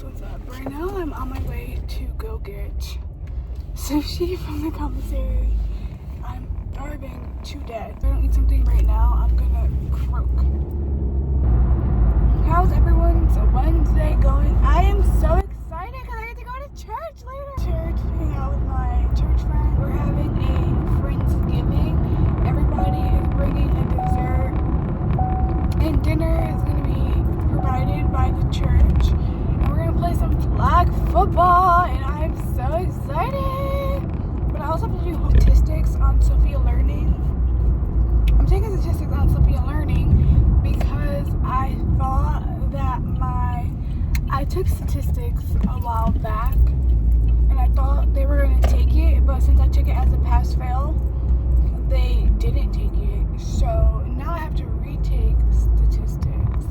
what's up? Right now I'm on my way to go get sushi from the commissary. I'm starving to death. If I don't eat something right now, I'm gonna croak. How's everyone's Wednesday going? I am so excited because I get to go to church later. Church, hang out with my church friend. We're having a Friendsgiving. Everybody is bringing a dessert, and dinner is going to be provided by the church. And we're going to play some flag football, and I'm so excited. But I also have to do statistics on Sophia Learning. I'm taking statistics on Sophia Learning because I thought that I took statistics a while back, and I thought they were going to take it, but since I took it as a pass-fail, they didn't take it. So now I have to retake statistics,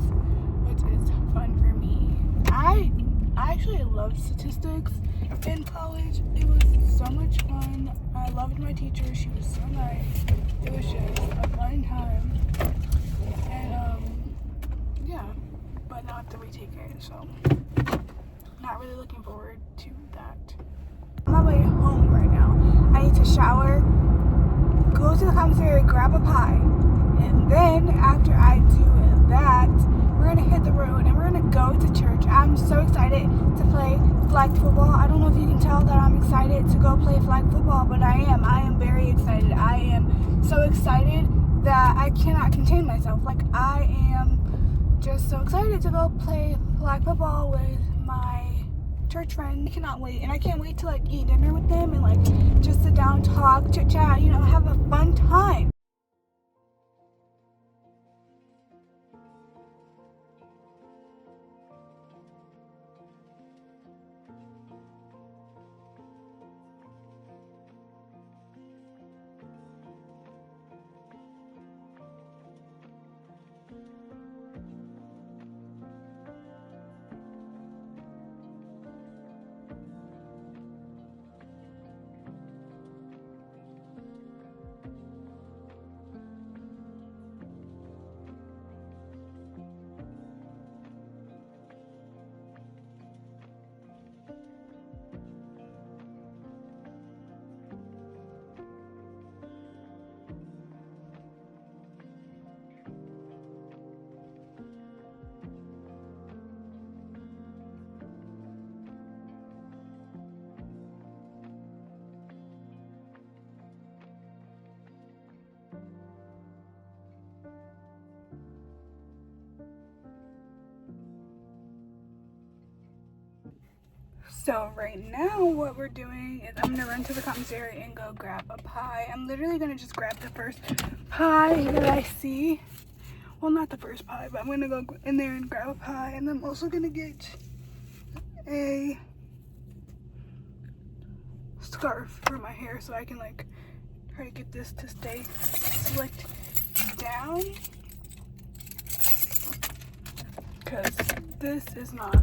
which is fun for me. I actually loved statistics in college. It was so much fun. I loved my teacher. She was so nice. It was just a fun time. And yeah, but now I have to retake it, so not really looking forward to that. I'm on my way home right now. I need to shower, go to the commissary, grab a pie, and then after I do that, we're gonna hit the road and we're gonna go to church. I'm so excited to play flag football. I don't know if you can tell that I'm excited to go play flag football, but I am very excited. I am so excited that I cannot contain myself. Like, I am just so excited to go play flag football with my church friend. I cannot wait, and I can't wait to like eat dinner with them and like just sit down, talk, chit chat, you know, have a fun time. So right now what we're doing is I'm gonna run to the commissary and go grab a pie. I'm literally gonna just grab the first pie that I see. Well, not the first pie, but I'm gonna go in there and grab a pie, and I'm also gonna get a scarf for my hair so I can like try to get this to stay slicked down, because this is not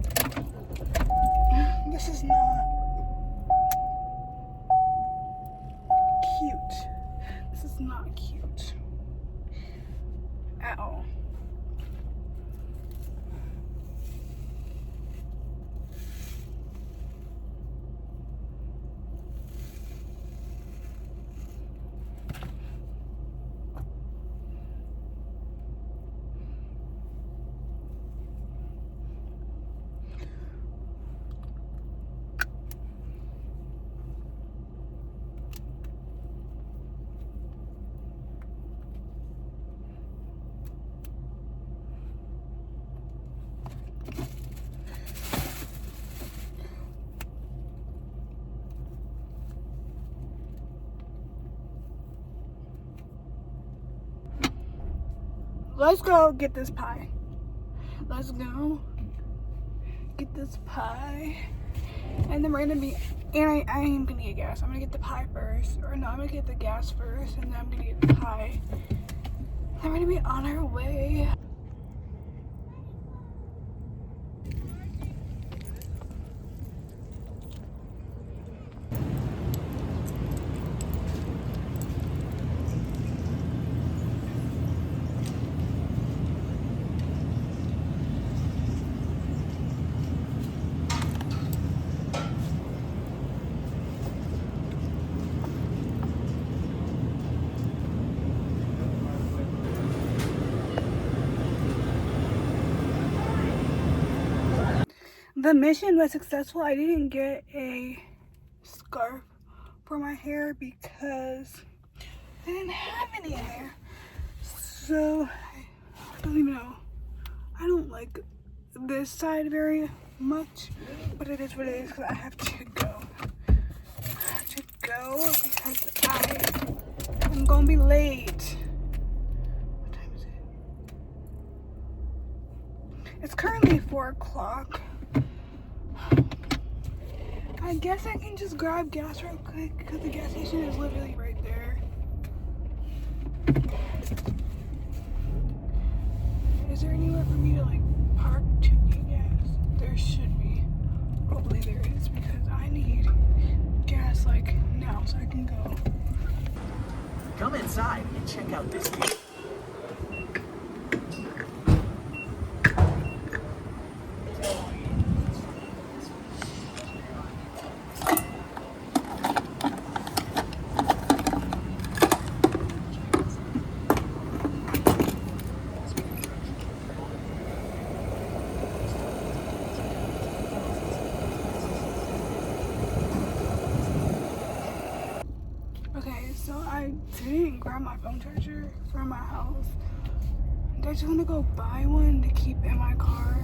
cute. This is not cute at all. Let's go get this pie. Let's go get this pie. And then we're gonna be, and I am gonna get gas. I'm gonna get the pie first. Or no, I'm gonna get the gas first, and then I'm gonna get the pie. Then we're gonna be on our way. The mission was successful. I didn't get a scarf for my hair because I didn't have any in there. So I don't even know. I don't like this side very much, but it is what it is because I have to go. I have to go because I am gonna be late. What time is it? It's currently 4 o'clock. I guess I can just grab gas real quick because the gas station is literally right there. Is there anywhere for me to like park to get gas? There should be. Hopefully there is because I need gas like now so I can go. Come inside and check out this view. Okay, so I didn't grab my phone charger from my house. I just want to go buy one to keep in my car.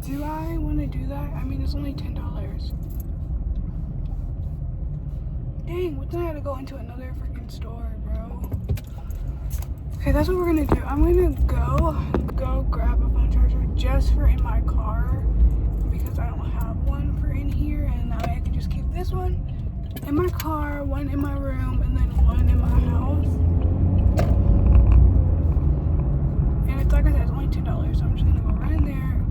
Do I want to do that? I mean, it's only $10. Dang, what then I had to go into another freaking store, bro. Okay, that's what we're gonna do. I'm gonna go grab a phone charger just for in my car because I don't have one for in here, and that way I can just keep this one in my car, one in my room, and then one in my house. And it's like I said, it's only $10, so I'm just gonna go right in there.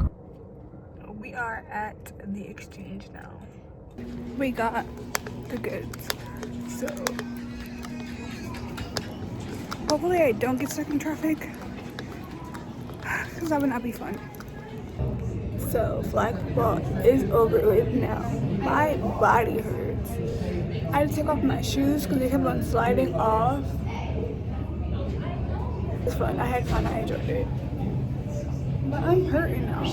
We are at the exchange now. We got the goods, so hopefully I don't get stuck in traffic because that would not be fun. So flag football is over with now. My body hurts. I had to take off my shoes because they kept on sliding off. It's fun. I had fun. I enjoyed it. But I'm hurting now.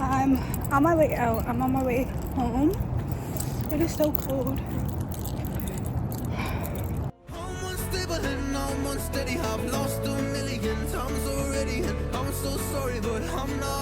I'm on my way out. I'm on my way home. It is so cold. I'm unstable and I'm unsteady. I've lost a million times already, and I'm so sorry, but I'm not